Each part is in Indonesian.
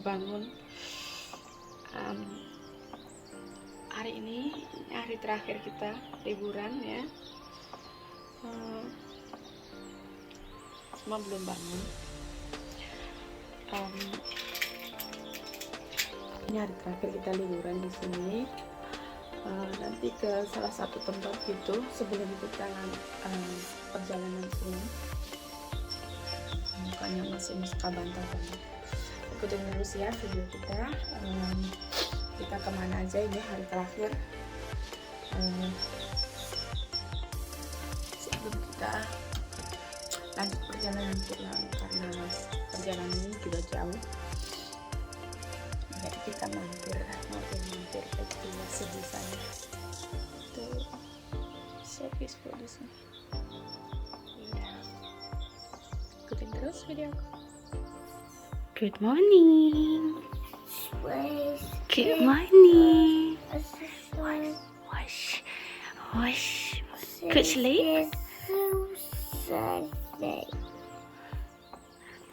bangun. Hari ini hari terakhir kita liburan ya. Semua belum bangun. Ini hari terakhir kita liburan di sini. Nanti ke salah satu tempat gitu sebelum kita perjalanan pulang. Mukanya masih muska bantah banget. Ikutin terus ya video kita. Kita kemana aja ini hari terakhir. Sebelum kita lanjut perjalanan pulang, karena perjalanan ini juga jauh. Jadi kita mampir ke desa di sana. Tuh, so peaceful di sini. Ya, ikutin terus video aku. Good morning. Good morning. Wash. Good sleep.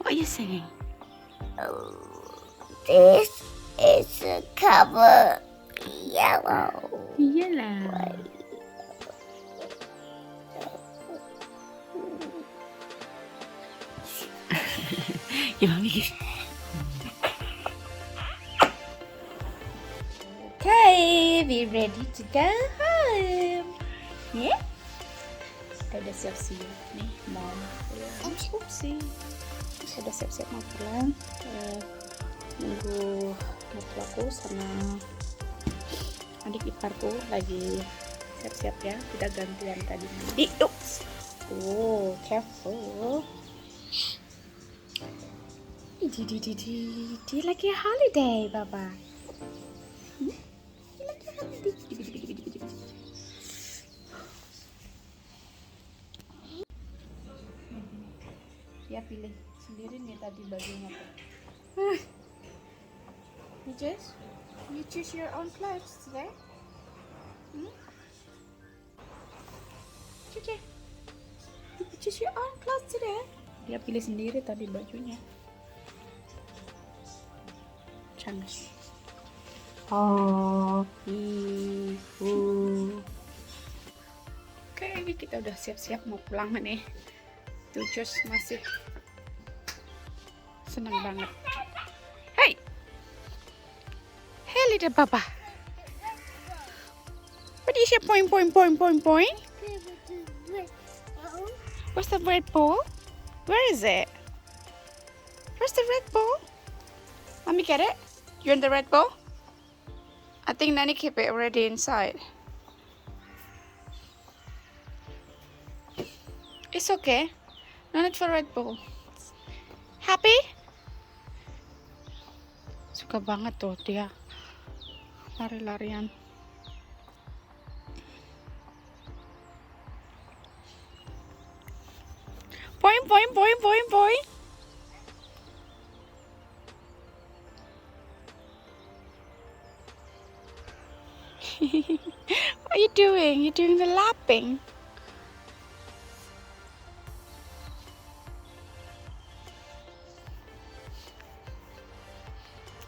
What are you singing? This is a cover yellow. Yellow. Your mommy gives. Okay, be ready to go home. Yeah? Kita udah siap-siap nih mau pulang. Upsi. Kita udah siap-siap mau pulang. Nunggu mertuaku sama adik iparku lagi siap-siap ya. Kita gantian tadi mandi. Ups. Oh, careful. Dia lagi holiday, Papa. Dia lagi holiday. Dia pilih sendiri nih tadi bajunya tuh. You choose your own clothes today? Cuci. You choose your own clothes today? Dia pilih sendiri tadi bajunya. Canggih. Oke, ini kita udah siap-siap mau pulang nih. Tuh Josh masih senang banget. Hey little papa, what is your point? What's the red ball? Where is it? Where's the red ball? Let me get it. You want the red ball? I think Nanny kept it already inside. It's okay. No need for red ball. Happy? Suka banget tuh dia lari-larian. Point. What are you doing? You're doing the lapping.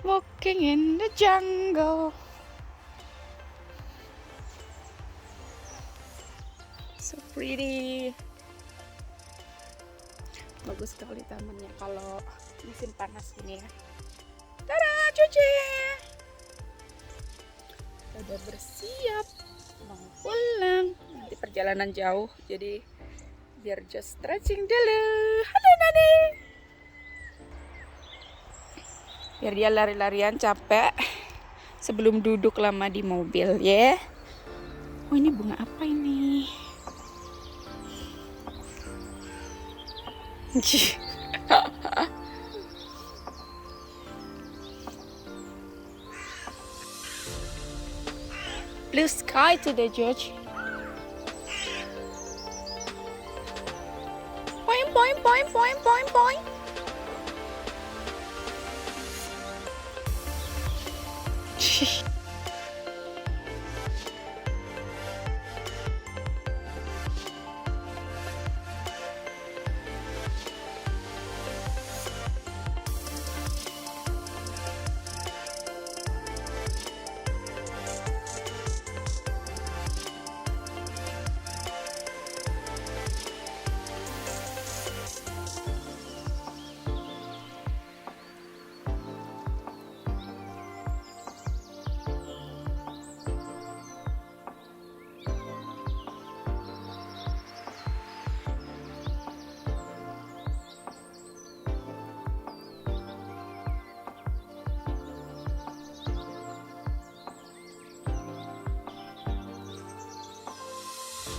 Walking in the jungle. So pretty. Bagus sekali tamannya kalau musim panas ini ya. Tada, cuci. Udah bersiap mau pulang. Nanti perjalanan jauh, jadi biar just stretching dulu. Halo Nani. Biar dia lari-larian capek sebelum duduk lama di mobil ya. Oh, ini bunga apa ini? Blue sky today, George. Point.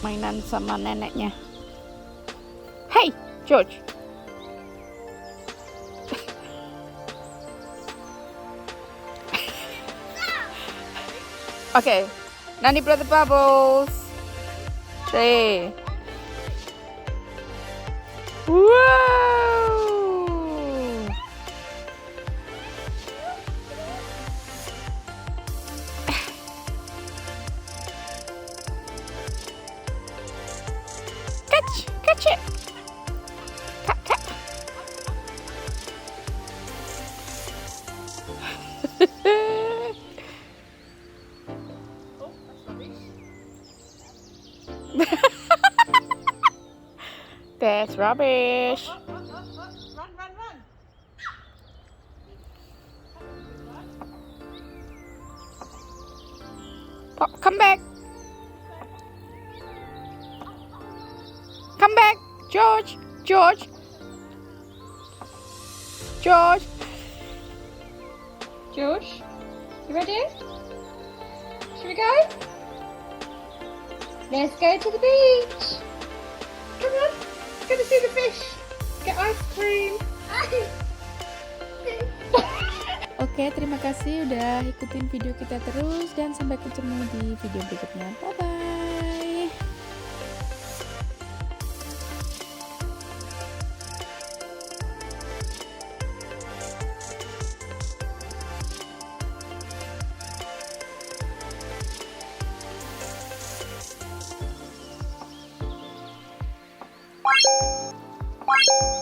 mainan sama neneknya. Hey, George. Okay, Nani blow the bubbles. 3. Wow! Catch it. Tap, tap. That's rubbish. Run. Pop, come back. Come back, George. George. George. George, you ready? Should we go? Let's go to the beach. Come on, go to see the fish. Get ice cream. Oke, terima kasih udah ikutin video kita terus dan sampai ketemu di video berikutnya. Bye-bye. Wow.